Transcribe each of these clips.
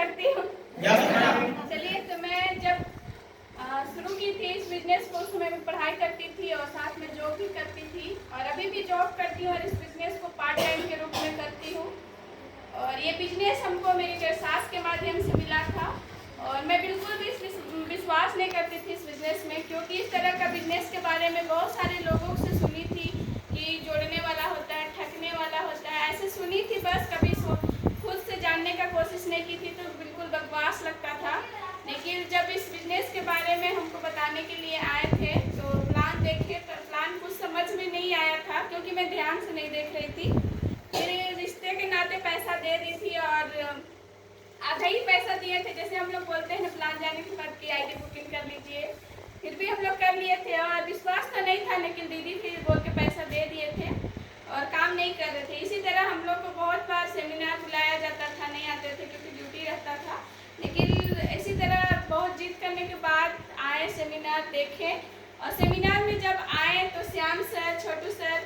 करती हूँ। चलिए, तो मैं जब शुरू की थी इस बिजनेस को, उस समय मैं पढ़ाई करती थी और साथ में जॉब भी करती थी, और अभी भी जॉब करती हूँ और इस बिजनेस को पार्ट टाइम के रूप में करती हूँ। और ये बिजनेस हमको मेरी सास के माध्यम से मिला था, और मैं बिल्कुल भी विश्वास नहीं करती थी इस बिज़नेस में, क्योंकि इस तरह का बिजनेस के बारे में बहुत सारे लोगों से सुनी थी कि जोड़ने वाला होता है, ठगने वाला होता है, ऐसे सुनी थी, बस कभी खुद से जानने का कोशिश नहीं की थी, तो बिल्कुल बकवास लगता था। लेकिन जब इस बिज़नेस के बारे में हमको बताने के लिए आए थे तो प्लान देखे, तो प्लान कुछ समझ में नहीं आया था, क्योंकि मैं ध्यान से नहीं देख रही थी। मेरे रिश्ते के नाते पैसा दे दी थी, और आधा ही पैसा दिए थे, जैसे हम लोग बोलते हैं ना प्लान जाने के बाद की आईडी बुकिंग कर लीजिए, फिर भी हम लोग कर लिए थे, और विश्वास तो नहीं था, लेकिन दीदी फिर बोल के पैसा दे दिए थे और काम नहीं कर रहे थे। इसी तरह हम लोग को बहुत बार सेमिनार बुलाया जाता था, नहीं आते थे क्योंकि ड्यूटी रहता था, लेकिन इसी तरह बहुत जिद करने के बाद आए, सेमिनार देखे, और सेमिनार में जब आए तो श्याम सर, छोटू सर,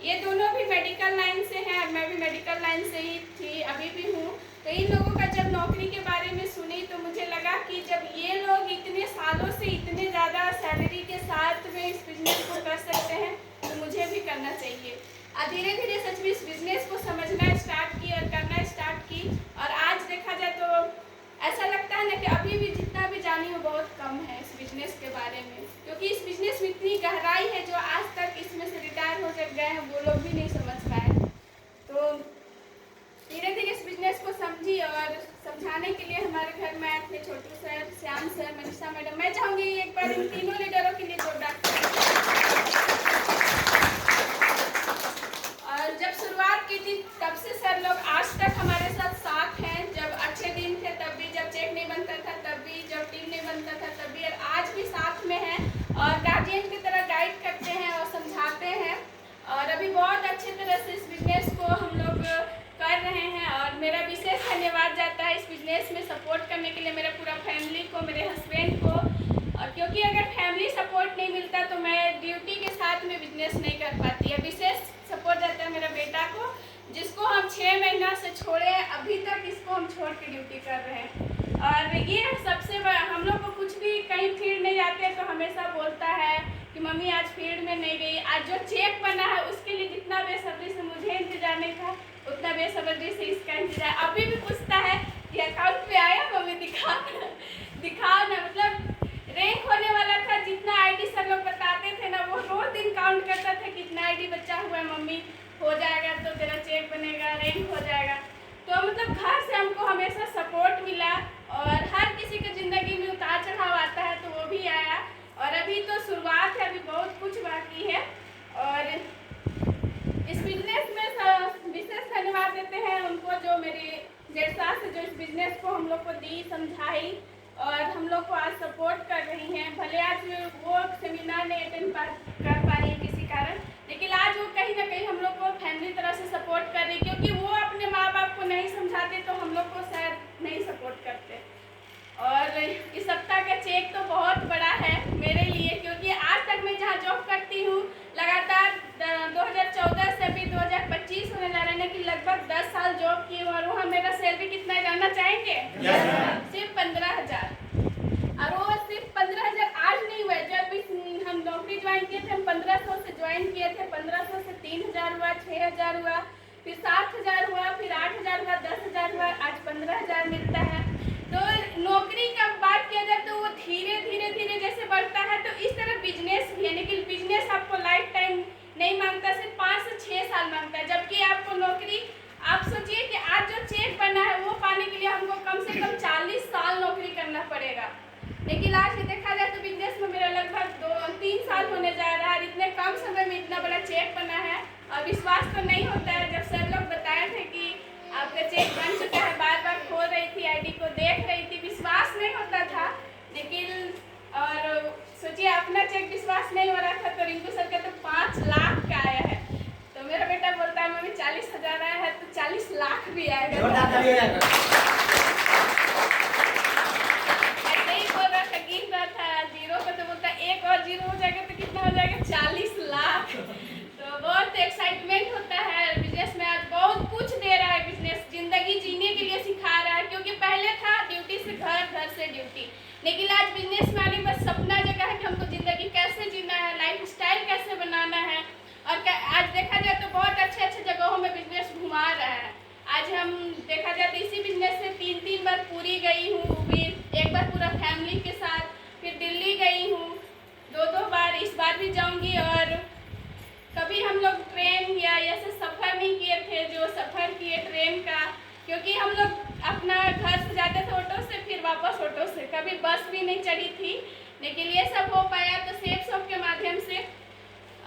ये दोनों भी मेडिकल लाइन से हैं और मैं भी मेडिकल लाइन से ही थी, अभी भी हूँ। तो इन लोगों का जब नौकरी के बारे में सुनी तो मुझे लगा कि जब ये लोग इतने सालों से इतने ज़्यादा सैलरी के साथ में इस बिज़नेस को कर सकते हैं तो मुझे भी करना चाहिए। और धीरे धीरे सच में इस बिज़नेस को समझना स्टार्ट की और करना स्टार्ट की, और आज देखा जाए तो ऐसा लगता है ना कि अभी भी जितना भी जानी हो बहुत कम है इस बिज़नेस के बारे में, क्योंकि इस बिज़नेस में इतनी गहराई है जो आज तक इसमें से रिटायर हो गए हैं वो लोग भी नहीं समझ पाए। तो धीरे धीरे इस बिज़नेस को समझी, और समझाने के लिए हमारे घर में आए थे Chhotu sir, Shyam sir, Manisha madam. मैं चाहूँगी एक बार इन तीनों लीडरों के लिए जोरदार। और जब शुरुआत की थी तब से सर लोग आज तक हमारे साथ हैं। जब अच्छे दिन थे तब भी, जब चेक नहीं बनता था तब भी, जब टीम नहीं बनता था तब भी, और आज भी साथ में हैं और गार्जियन की तरह गाइड करते हैं और समझाते हैं। और अभी बहुत अच्छी तरह से इस बिज़नेस को हम लोग कर रहे हैं, और मेरा विशेष धन्यवाद जाता है इस बिज़नेस में सपोर्ट करने के लिए मेरे पूरा फैमिली को, मेरे हस्बैंड को। और क्योंकि अगर फैमिली सपोर्ट नहीं मिलता तो मैं ड्यूटी के साथ में बिज़नेस नहीं कर पाती। विशेष सपोर्ट जाता है मेरा बेटा को, जिसको हम 6 महीना से छोड़े, अभी तक इसको हम छोड़ के ड्यूटी कर रहे हैं। और ये सबसे बड़ा, हम लोग को कुछ भी कहीं फील्ड नहीं जाते तो हमेशा बोलता है कि मम्मी आज फील्ड में नहीं गई। आज जो चेक बना है उसके लिए जितना बेसब्री से मुझे इंतजार नहीं था उतना बेसब्री से इसका इंतजार। अभी भी पूछता है कि अकाउंट पे आया मम्मी, दिखाओ ना। मतलब रैंक होने वाला था, जितना आईडी सर लोग बताते थे ना, वो रोज दिन काउंट करता था कितना आईडी बचा हुआ है, मम्मी हो जाएगा तो तेरा चेक बनेगा, रैंक हो जाएगा। तो मतलब घर से हमको हमेशा सपोर्ट मिला, और हर किसी की ज़िंदगी में उतार चढ़ाव आता है तो वो भी आया, और अभी तो शुरुआत है, अभी बहुत कुछ बाकी है। और इस बिजनेस में विशेष धन्यवाद देते हैं उनको जो मेरी जेठ सास जो इस बिजनेस को हम लोग को दी, समझाई, और हम लोग को आज सपोर्ट कर रही हैं। भले आज वो सेमिनार नहीं अटेंड कर पा रही है किसी कारण, लेकिन आज वो कहीं ना कहीं हम लोग को फैमिली तरह से सपोर्ट कर रही, क्योंकि वो अपने माँ बाप को नहीं समझाते तो हम लोग को शायद नहीं सपोर्ट करते। और इस सप्ताह का चेक तो बहुत बड़ा है मेरे लिए, क्योंकि आज तक मैं जहाँ जॉब करती हूँ लगातार 2014 से अभी 2025 होने जा रहे हैं कि लगभग 10 साल जॉब की हूँ, और वहाँ मेरा सैलरी कितना जानना चाहेंगे? सिर्फ 15,000। और वो सिर्फ 15,000 आज नहीं हुआ, जब हम नौकरी ज्वाइन किए थे हम 1500 से ज्वाइन किए थे, 1500 से 3,000 हुआ, 6,000 हुआ, फिर 7,000 हुआ, फिर 8,000 हुआ, 10,000 हुआ, आज 15,000 मिलता है। तो नौकरी का बात किया जाए तो वो धीरे धीरे जैसे बढ़ता है, तो इस तरह बिजनेस भी है, लेकिन बिजनेस आपको लाइफ टाइम नहीं मांगता, सिर्फ 5 से 6 साल मांगता है, जबकि आपको नौकरी, आप सोचिए कि आज जो चेक बना है वो पाने के लिए हमको कम से कम 40 साल नौकरी करना पड़ेगा। लेकिन आज भी देखा जाए तो बिजनेस में मेरा लगभग 2-3 साल होने जा रहा है, इतने कम समय में इतना बड़ा चेक बना है, और विश्वास तो नहीं होता है। जब सर लोग बताए थे कि आपका चेक बन चुका है, बार बार खोल रही थी, आईडी को देख रही थी, विश्वास नहीं होता था। लेकिन और सोचिए अपना चेक विश्वास नहीं हो रहा था, तो रिंकू सर का तो 5 लाख का आया है, तो मेरा बेटा बोलता है मम्मी 40,000 आया है तो 40 लाख भी आएगा। ऐसे ही बोल रहा था, गिन रहा था जीरो को, तो बोलता एक और जीरो हो जाएगा तो कितना हो जाएगा? 40 लाख। तो बहुत एक्साइटमेंट होता है बिजनेस में, आज बहुत कुछ दे रहा है बिजनेस, जिंदगी जीने के लिए सिखा रहा है। क्योंकि पहले था से ड्यूटी। लेकिन आज बिजनेस में आने के बाद सपना जगह है कि हमको ज़िंदगी कैसे जीना है, लाइफ स्टाइल कैसे बनाना है। और आज देखा जाए तो बहुत अच्छे अच्छे जगहों में बिजनेस घुमा रहा है। आज हम देखा जाए तो इसी बिजनेस से 3 बार पूरी गई हूँ, फिर एक बार पूरा फैमिली के साथ, फिर दिल्ली गई हूँ 2 बार, इस बार भी जाऊँगी। और कभी हम लोग ट्रेन या ऐसे सफ़र नहीं किए थे जो सफ़र किए ट्रेन का, क्योंकि हम लोग अपना घर से जाते थे ऑटो से, फिर वापस ऑटो से, कभी बस भी नहीं चढ़ी थी। लेकिन ये सब हो पाया तो सेफ शॉप के माध्यम से।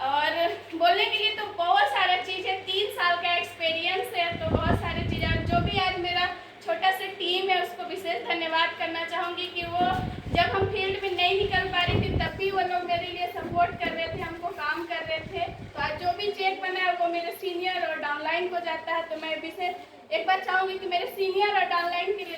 और बोलने के लिए तो बहुत सारा चीज़ है, 3 साल का एक्सपीरियंस है, तो बहुत सारी चीज़ें। जो भी आज मेरा छोटा सा टीम है उसको विशेष धन्यवाद करना चाहूँगी कि वो जब हम फील्ड में नहीं निकल पा रही थी तब भी वो लोग मेरे लिए सपोर्ट कर रहे थे, हमको काम कर रहे थे। तो आज जो भी चेक बना है वो मेरे सीनियर और डाउनलाइन को जाता है। तो मैं विशेष एक बार चाहूँगी कि मेरे सीनियर और डाउनलाइन के लिए